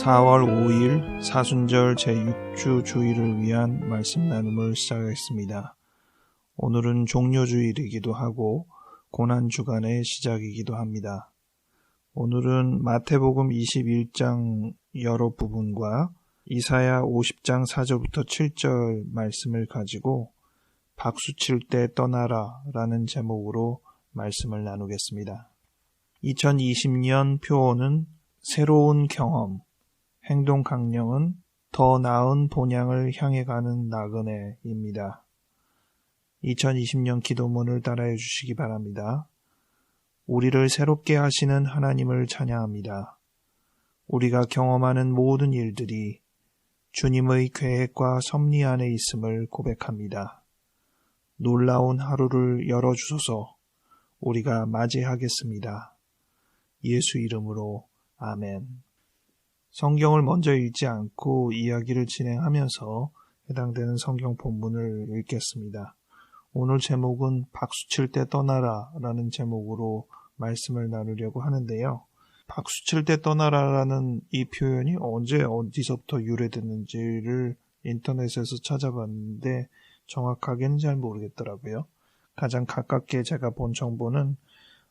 4월 5일 사순절 제6주 주일을 위한 말씀 나눔을 시작하겠습니다. 오늘은 종료주일이기도 하고 고난주간의 시작이기도 합니다. 오늘은 마태복음 21장 여러 부분과 이사야 50장 4절부터 7절 말씀을 가지고 박수칠 때 떠나라 라는 제목으로 말씀을 나누겠습니다. 2020년 표어는 새로운 경험, 행동 강령은 더 나은 본향을 향해 가는 나그네입니다. 2020년 기도문을 따라해 주시기 바랍니다. 우리를 새롭게 하시는 하나님을 찬양합니다. 우리가 경험하는 모든 일들이 주님의 계획과 섭리 안에 있음을 고백합니다. 놀라운 하루를 열어주소서. 우리가 맞이하겠습니다. 예수 이름으로 아멘. 성경을 먼저 읽지 않고 이야기를 진행하면서 해당되는 성경 본문을 읽겠습니다. 오늘 제목은 박수칠 때 떠나라 라는 제목으로 말씀을 나누려고 하는데요. 박수칠 때 떠나라라는 이 표현이 언제 어디서부터 유래됐는지를 인터넷에서 찾아봤는데 정확하게는 잘 모르겠더라고요. 가장 가깝게 제가 본 정보는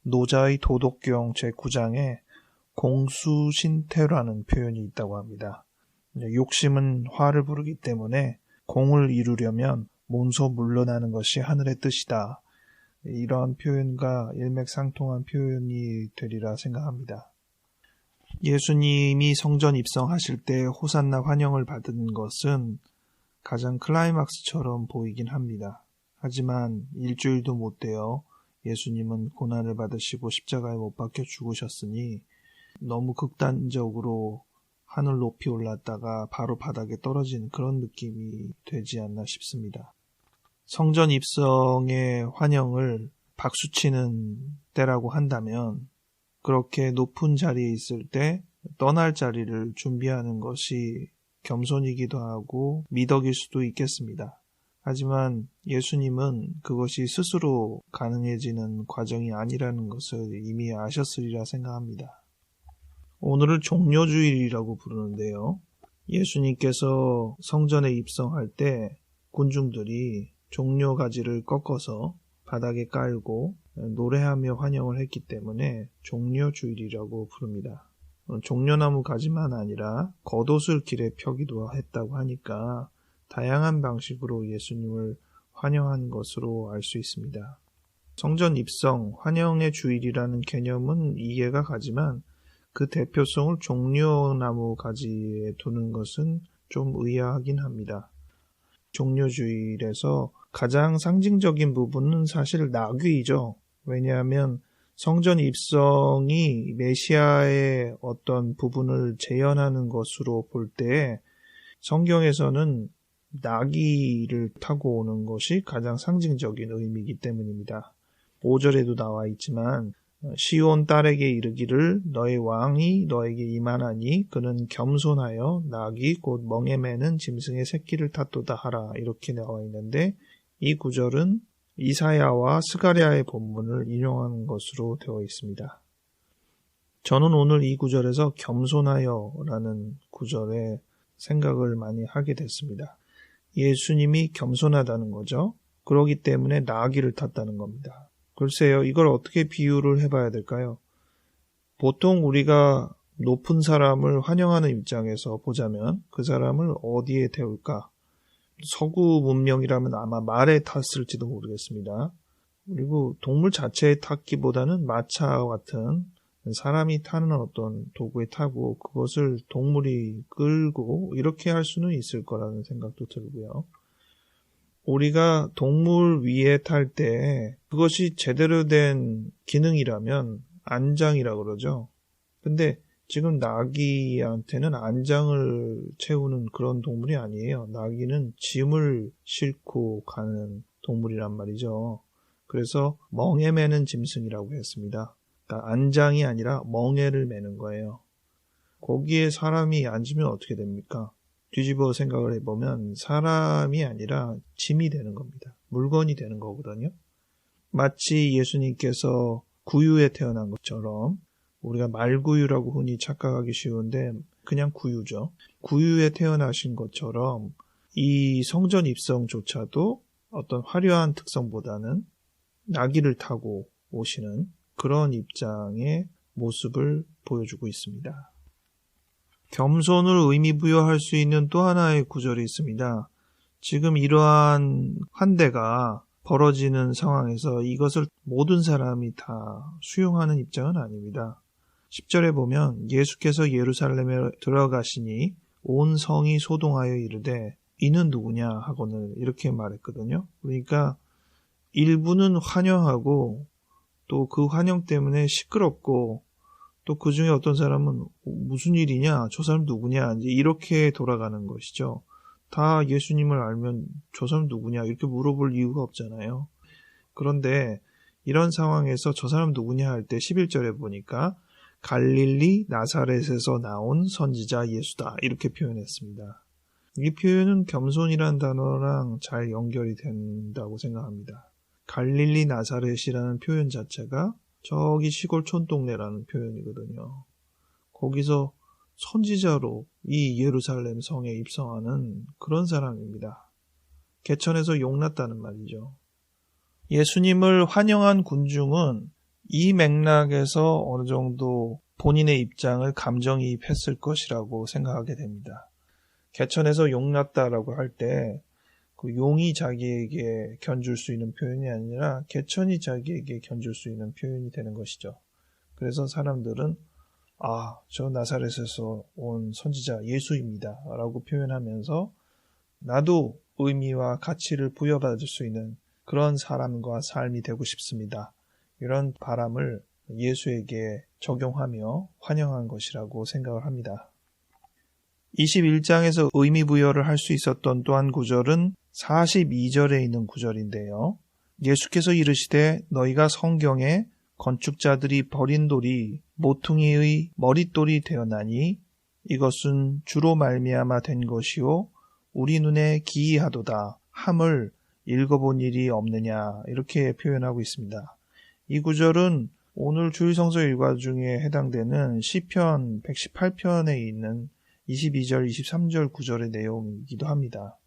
노자의 도덕경 제9장에 공수신태라는 표현이 있다고 합니다. 욕심은 화를 부르기 때문에 공을 이루려면 몸소 물러나는 것이 하늘의 뜻이다. 이러한 표현과 일맥상통한 표현이 되리라 생각합니다. 예수님이 성전 입성하실 때 호산나 환영을 받은 것은 가장 클라이막스처럼 보이긴 합니다. 하지만 일주일도 못 되어 예수님은 고난을 받으시고 십자가에 못 박혀 죽으셨으니 너무 극단적으로 하늘 높이 올랐다가 바로 바닥에 떨어진 그런 느낌이 되지 않나 싶습니다. 성전 입성의 환영을 박수치는 때라고 한다면 그렇게 높은 자리에 있을 때 떠날 자리를 준비하는 것이 겸손이기도 하고 미덕일 수도 있겠습니다. 하지만 예수님은 그것이 스스로 가능해지는 과정이 아니라는 것을 이미 아셨으리라 생각합니다. 오늘을 종료주일이라고 부르는데요. 예수님께서 성전에 입성할 때 군중들이 종려 가지를 꺾어서 바닥에 깔고 노래하며 환영을 했기 때문에 종료주일이라고 부릅니다. 종려나무 가지만 아니라 겉옷을 길에 펴기도 했다고 하니까 다양한 방식으로 예수님을 환영한 것으로 알 수 있습니다. 성전 입성, 환영의 주일이라는 개념은 이해가 가지만 그 대표성을 종려나무 가지에 두는 것은 좀 의아하긴 합니다. 종료주일에서 가장 상징적인 부분은 사실 나귀이죠. 왜냐하면 성전 입성이 메시아의 어떤 부분을 재현하는 것으로 볼 때 성경에서는 나귀를 타고 오는 것이 가장 상징적인 의미이기 때문입니다. 5절에도 나와 있지만 시온 딸에게 이르기를 너의 왕이 너에게 임하나니 그는 겸손하여 나귀 곧 멍에 매는 짐승의 새끼를 탔도다 하라 이렇게 나와 있는데 이 구절은 이사야와 스가랴의 본문을 인용하는 것으로 되어 있습니다. 저는 오늘 이 구절에서 겸손하여 라는 구절에 생각을 많이 하게 됐습니다. 예수님이 겸손하다는 거죠. 그렇기 때문에 나귀를 탔다는 겁니다. 글쎄요, 이걸 어떻게 비유를 해봐야 될까요? 보통 우리가 높은 사람을 환영하는 입장에서 보자면 그 사람을 어디에 태울까? 서구 문명이라면 아마 말에 탔을지도 모르겠습니다. 그리고 동물 자체에 탔기보다는 마차 같은 사람이 타는 어떤 도구에 타고 그것을 동물이 끌고 이렇게 할 수는 있을 거라는 생각도 들고요. 우리가 동물 위에 탈 때 그것이 제대로 된 기능이라면 안장이라고 그러죠. 근데 지금 나귀한테는 안장을 채우는 그런 동물이 아니에요. 나귀는 짐을 싣고 가는 동물이란 말이죠. 그래서 멍에 매는 짐승이라고 했습니다. 그러니까 안장이 아니라 멍에를 매는 거예요. 거기에 사람이 앉으면 어떻게 됩니까? 뒤집어 생각을 해보면 사람이 아니라 짐이 되는 겁니다. 물건이 되는 거거든요. 마치 예수님께서 구유에 태어난 것처럼 우리가 말구유라고 흔히 착각하기 쉬운데 그냥 구유죠. 구유에 태어나신 것처럼 이 성전 입성조차도 어떤 화려한 특성보다는 나귀를 타고 오시는 그런 입장의 모습을 보여주고 있습니다. 겸손을 의미부여할 수 있는 또 하나의 구절이 있습니다. 지금 이러한 환대가 벌어지는 상황에서 이것을 모든 사람이 다 수용하는 입장은 아닙니다. 10절에 보면 예수께서 예루살렘에 들어가시니 온 성이 소동하여 이르되 이는 누구냐 하고는 이렇게 말했거든요. 그러니까 일부는 환영하고 또 그 환영 때문에 시끄럽고 또 그 중에 어떤 사람은 무슨 일이냐, 저 사람 누구냐, 이제 이렇게 돌아가는 것이죠. 다 예수님을 알면 저 사람 누구냐 이렇게 물어볼 이유가 없잖아요. 그런데 이런 상황에서 저 사람 누구냐 할 때 11절에 보니까 갈릴리 나사렛에서 나온 선지자 예수다 이렇게 표현했습니다. 이 표현은 겸손이라는 단어랑 잘 연결이 된다고 생각합니다. 갈릴리 나사렛이라는 표현 자체가 저기 시골 촌동네라는 표현이거든요. 거기서 선지자로 이 예루살렘 성에 입성하는 그런 사람입니다. 개천에서 용났다는 말이죠. 예수님을 환영한 군중은 이 맥락에서 어느 정도 본인의 입장을 감정이입했을 것이라고 생각하게 됩니다. 개천에서 용났다라고 할 때 그 용이 자기에게 견줄 수 있는 표현이 아니라 개천이 자기에게 견줄 수 있는 표현이 되는 것이죠. 그래서 사람들은 저 나사렛에서 온 선지자 예수입니다 라고 표현하면서 나도 의미와 가치를 부여받을 수 있는 그런 사람과 삶이 되고 싶습니다. 이런 바람을 예수에게 적용하며 환영한 것이라고 생각을 합니다. 21장에서 의미 부여를 할 수 있었던 또 한 구절은 42절에 있는 구절인데요. 예수께서 이르시되 너희가 성경에 건축자들이 버린 돌이 모퉁이의 머릿돌이 되었나니 이것은 주로 말미암아 된 것이요 우리 눈에 기이하도다 함을 읽어본 일이 없느냐 이렇게 표현하고 있습니다. 이 구절은 오늘 주일성서 일과 중에 해당되는 시편 118편에 있는 22절, 23절 구절의 내용이기도 합니다.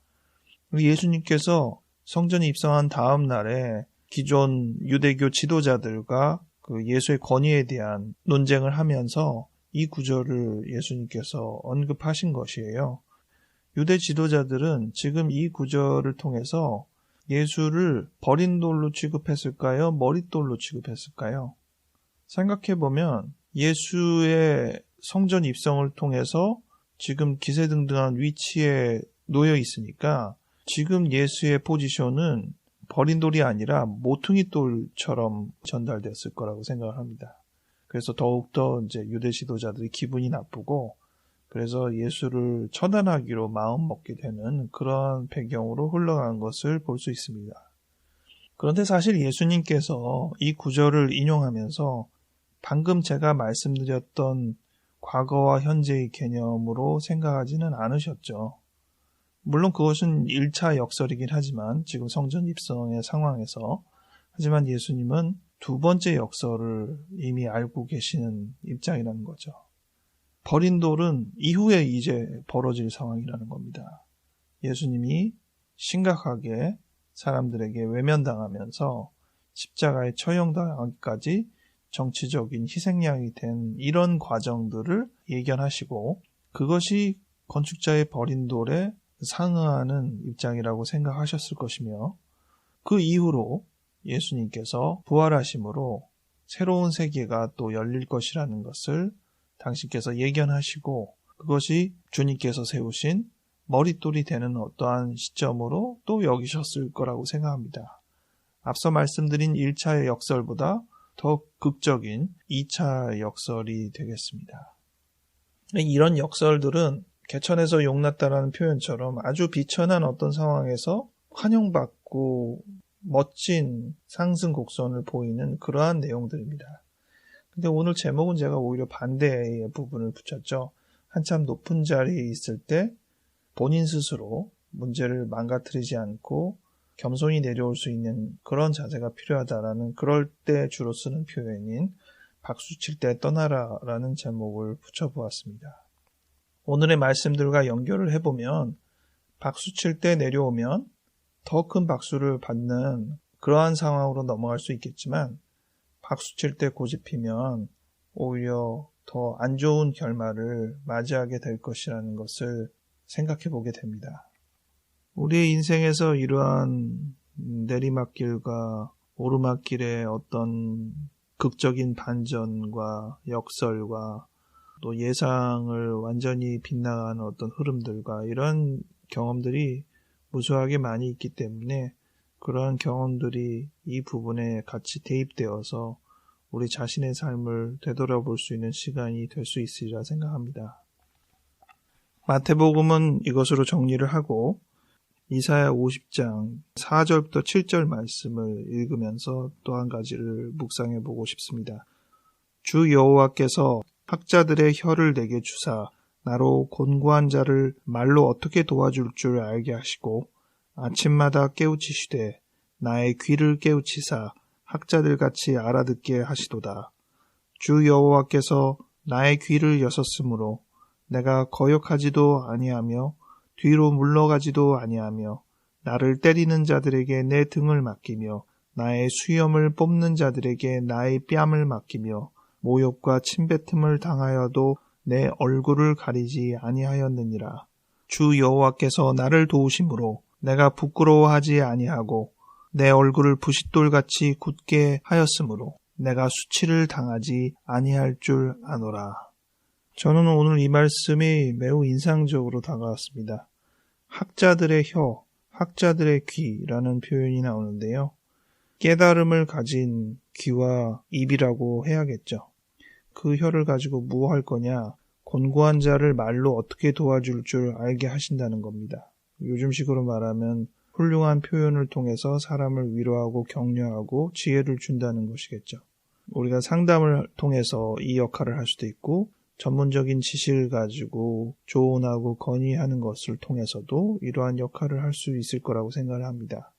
예수님께서 성전에 입성한 다음 날에 기존 유대교 지도자들과 그 예수의 권위에 대한 논쟁을 하면서 이 구절을 예수님께서 언급하신 것이에요. 유대 지도자들은 지금 이 구절을 통해서 예수를 버린 돌로 취급했을까요? 머릿돌로 취급했을까요? 생각해보면 예수의 성전 입성을 통해서 지금 기세등등한 위치에 놓여 있으니까 지금 예수의 포지션은 버린 돌이 아니라 모퉁이 돌처럼 전달됐을 거라고 생각을 합니다. 그래서 더욱더 이제 유대 지도자들이 기분이 나쁘고 그래서 예수를 처단하기로 마음 먹게 되는 그런 배경으로 흘러간 것을 볼 수 있습니다. 그런데 사실 예수님께서 이 구절을 인용하면서 방금 제가 말씀드렸던 과거와 현재의 개념으로 생각하지는 않으셨죠. 물론 그것은 1차 역설이긴 하지만 지금 성전 입성의 상황에서 하지만 예수님은 두 번째 역설을 이미 알고 계시는 입장이라는 거죠. 버린 돌은 이후에 이제 벌어질 상황이라는 겁니다. 예수님이 심각하게 사람들에게 외면당하면서 십자가에 처형당하기까지 정치적인 희생양이 된 이런 과정들을 예견하시고 그것이 건축자의 버린 돌에 상응하는 입장이라고 생각하셨을 것이며 그 이후로 예수님께서 부활하심으로 새로운 세계가 또 열릴 것이라는 것을 당신께서 예견하시고 그것이 주님께서 세우신 머릿돌이 되는 어떠한 시점으로 또 여기셨을 거라고 생각합니다. 앞서 말씀드린 1차의 역설보다 더 극적인 2차 역설이 되겠습니다. 이런 역설들은 개천에서 용났다라는 표현처럼 아주 비천한 어떤 상황에서 환영받고 멋진 상승 곡선을 보이는 그러한 내용들입니다. 근데 오늘 제목은 제가 오히려 반대의 부분을 붙였죠. 한참 높은 자리에 있을 때 본인 스스로 문제를 망가뜨리지 않고 겸손히 내려올 수 있는 그런 자세가 필요하다라는 그럴 때 주로 쓰는 표현인 박수 칠 때 떠나라라는 제목을 붙여보았습니다. 오늘의 말씀들과 연결을 해보면 박수 칠 때 내려오면 더 큰 박수를 받는 그러한 상황으로 넘어갈 수 있겠지만 박수 칠 때 고집피면 오히려 더 안 좋은 결말을 맞이하게 될 것이라는 것을 생각해 보게 됩니다. 우리의 인생에서 이러한 내리막길과 오르막길의 어떤 극적인 반전과 역설과 또 예상을 완전히 빗나가는 어떤 흐름들과 이런 경험들이 무수하게 많이 있기 때문에 그러한 경험들이 이 부분에 같이 대입되어서 우리 자신의 삶을 되돌아볼 수 있는 시간이 될 수 있으리라 생각합니다. 마태복음은 이것으로 정리를 하고 이사야 50장 4절부터 7절 말씀을 읽으면서 또 한 가지를 묵상해 보고 싶습니다. 주 여호와께서 학자들의 혀를 내게 주사 나로 곤고한 자를 말로 어떻게 도와줄 줄 알게 하시고 아침마다 깨우치시되 나의 귀를 깨우치사 학자들같이 알아듣게 하시도다. 주 여호와께서 나의 귀를 여섰으므로 내가 거역하지도 아니하며 뒤로 물러가지도 아니하며 나를 때리는 자들에게 내 등을 맡기며 나의 수염을 뽑는 자들에게 나의 뺨을 맡기며 모욕과 침뱉음을 당하여도 내 얼굴을 가리지 아니하였느니라. 주 여호와께서 나를 도우심으로 내가 부끄러워하지 아니하고 내 얼굴을 부싯돌같이 굳게 하였으므로 내가 수치를 당하지 아니할 줄 아노라. 저는 오늘 이 말씀이 매우 인상적으로 다가왔습니다. 학자들의 혀, 학자들의 귀라는 표현이 나오는데요. 깨달음을 가진 귀와 입이라고 해야겠죠. 그 혀를 가지고 뭐 할 거냐? 곤고한 자를 말로 어떻게 도와줄 줄 알게 하신다는 겁니다. 요즘식으로 말하면 훌륭한 표현을 통해서 사람을 위로하고 격려하고 지혜를 준다는 것이겠죠. 우리가 상담을 통해서 이 역할을 할 수도 있고 전문적인 지식을 가지고 조언하고 건의하는 것을 통해서도 이러한 역할을 할 수 있을 거라고 생각을 합니다.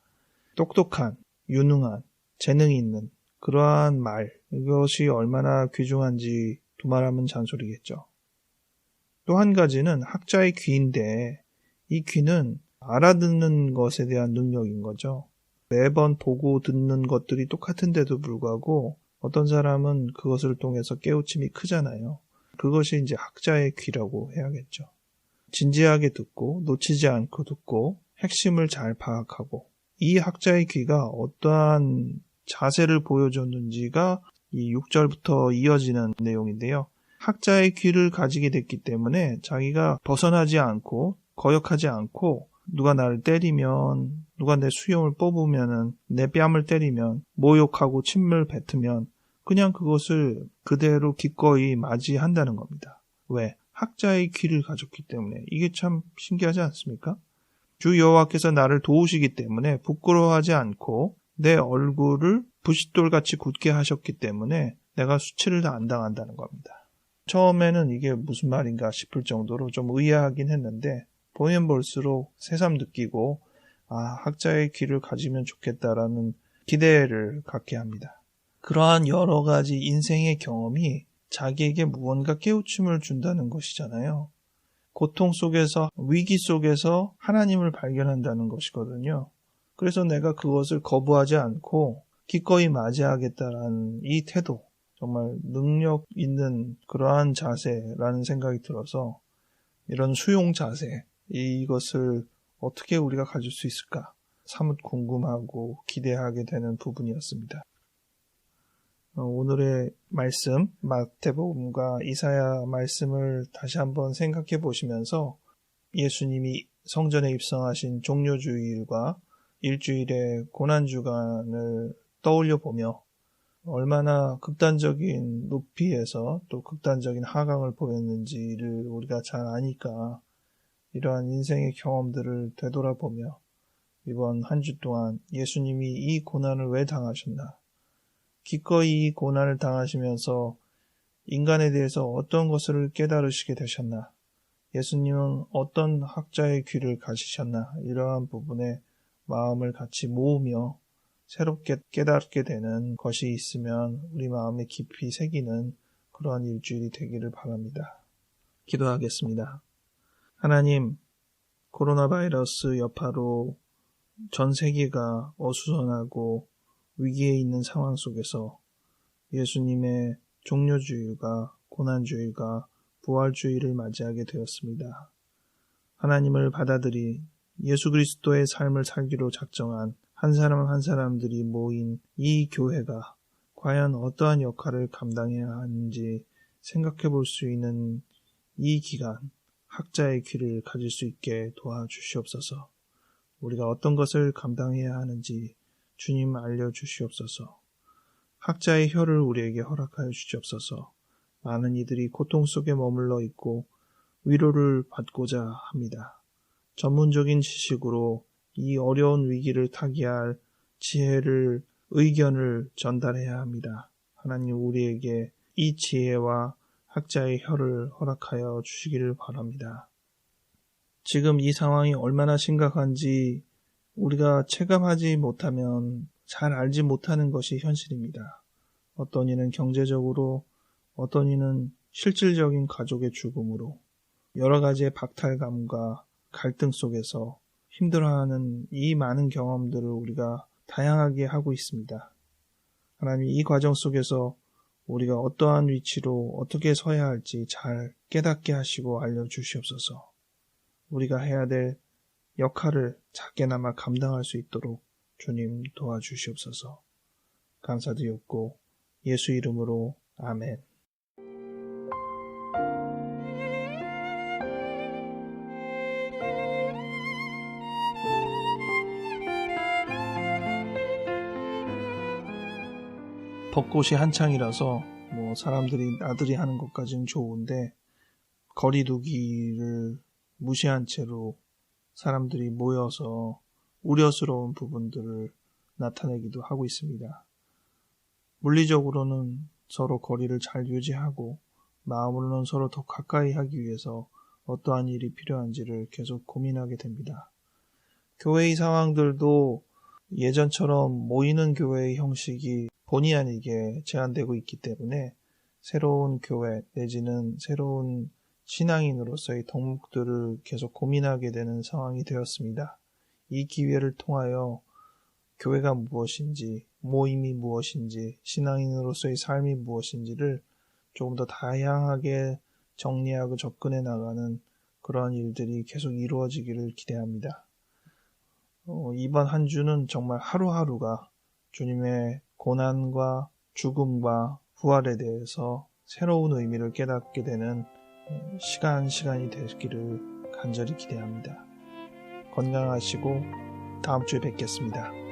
똑똑한, 유능한, 재능이 있는 그러한 말, 이것이 얼마나 귀중한지 두말하면 잔소리겠죠. 또 한 가지는 학자의 귀인데 이 귀는 알아듣는 것에 대한 능력인 거죠. 매번 보고 듣는 것들이 똑같은데도 불구하고 어떤 사람은 그것을 통해서 깨우침이 크잖아요. 그것이 이제 학자의 귀라고 해야겠죠. 진지하게 듣고 놓치지 않고 듣고 핵심을 잘 파악하고 이 학자의 귀가 어떠한 자세를 보여줬는지가 이 6절부터 이어지는 내용인데요. 학자의 귀를 가지게 됐기 때문에 자기가 벗어나지 않고 거역하지 않고 누가 나를 때리면 누가 내 수염을 뽑으면 내 뺨을 때리면 모욕하고 침을 뱉으면 그냥 그것을 그대로 기꺼이 맞이한다는 겁니다. 왜? 학자의 귀를 가졌기 때문에. 이게 참 신기하지 않습니까? 주 여호와께서 나를 도우시기 때문에 부끄러워하지 않고 내 얼굴을 부싯돌같이 굳게 하셨기 때문에 내가 수치를 다 안 당한다는 겁니다. 처음에는 이게 무슨 말인가 싶을 정도로 좀 의아하긴 했는데 보면 볼수록 새삼 느끼고 학자의 귀를 가지면 좋겠다라는 기대를 갖게 합니다. 그러한 여러 가지 인생의 경험이 자기에게 무언가 깨우침을 준다는 것이잖아요. 고통 속에서, 위기 속에서 하나님을 발견한다는 것이거든요. 그래서 내가 그것을 거부하지 않고 기꺼이 맞이하겠다라는 이 태도, 정말 능력 있는 그러한 자세라는 생각이 들어서 이런 수용 자세, 이것을 어떻게 우리가 가질 수 있을까? 사뭇 궁금하고 기대하게 되는 부분이었습니다. 오늘의 말씀, 마태복음과 이사야 말씀을 다시 한번 생각해 보시면서 예수님이 성전에 입성하신 종료주일과 일주일의 고난주간을 떠올려 보며 얼마나 극단적인 높이에서 또 극단적인 하강을 보였는지를 우리가 잘 아니까 이러한 인생의 경험들을 되돌아보며 이번 한 주 동안 예수님이 이 고난을 왜 당하셨나? 기꺼이 이 고난을 당하시면서 인간에 대해서 어떤 것을 깨달으시게 되셨나? 예수님은 어떤 학자의 귀를 가지셨나? 이러한 부분에 마음을 같이 모으며 새롭게 깨닫게 되는 것이 있으면 우리 마음에 깊이 새기는 그러한 일주일이 되기를 바랍니다. 기도하겠습니다. 하나님, 코로나 바이러스 여파로 전 세계가 어수선하고 위기에 있는 상황 속에서 예수님의 종려주일과 고난주일과 부활주일을 맞이하게 되었습니다. 하나님을 받아들이 예수 그리스도의 삶을 살기로 작정한 한 사람 한 사람들이 모인 이 교회가 과연 어떠한 역할을 감당해야 하는지 생각해 볼 수 있는 이 기간, 학자의 귀를 가질 수 있게 도와주시옵소서. 우리가 어떤 것을 감당해야 하는지 주님 알려주시옵소서. 학자의 혀를 우리에게 허락하여 주시옵소서. 많은 이들이 고통 속에 머물러 있고 위로를 받고자 합니다. 전문적인 지식으로 이 어려운 위기를 타개할 지혜를, 의견을 전달해야 합니다. 하나님, 우리에게 이 지혜와 학자의 혀를 허락하여 주시기를 바랍니다. 지금 이 상황이 얼마나 심각한지 우리가 체감하지 못하면 잘 알지 못하는 것이 현실입니다. 어떤 이는 경제적으로, 어떤 이는 실질적인 가족의 죽음으로 여러 가지의 박탈감과 갈등 속에서 힘들어하는 이 많은 경험들을 우리가 다양하게 하고 있습니다. 하나님, 이 과정 속에서 우리가 어떠한 위치로 어떻게 서야 할지 잘 깨닫게 하시고 알려주시옵소서. 우리가 해야 될 역할을 작게나마 감당할 수 있도록 주님 도와주시옵소서. 감사드렸고 예수 이름으로 아멘. 벚꽃이 한창이라서 사람들이 나들이 하는 것까지는 좋은데 거리두기를 무시한 채로 사람들이 모여서 우려스러운 부분들을 나타내기도 하고 있습니다. 물리적으로는 서로 거리를 잘 유지하고 마음으로는 서로 더 가까이 하기 위해서 어떠한 일이 필요한지를 계속 고민하게 됩니다. 교회의 상황들도 예전처럼 모이는 교회의 형식이 본의 아니게 제한되고 있기 때문에 새로운 교회 내지는 새로운 신앙인으로서의 덕목들을 계속 고민하게 되는 상황이 되었습니다. 이 기회를 통하여 교회가 무엇인지, 모임이 무엇인지, 신앙인으로서의 삶이 무엇인지를 조금 더 다양하게 정리하고 접근해 나가는 그러한 일들이 계속 이루어지기를 기대합니다. 이번 한 주는 정말 하루하루가 주님의 고난과 죽음과 부활에 대해서 새로운 의미를 깨닫게 되는 시간이 되기를 간절히 기대합니다. 건강하시고 다음 주에 뵙겠습니다.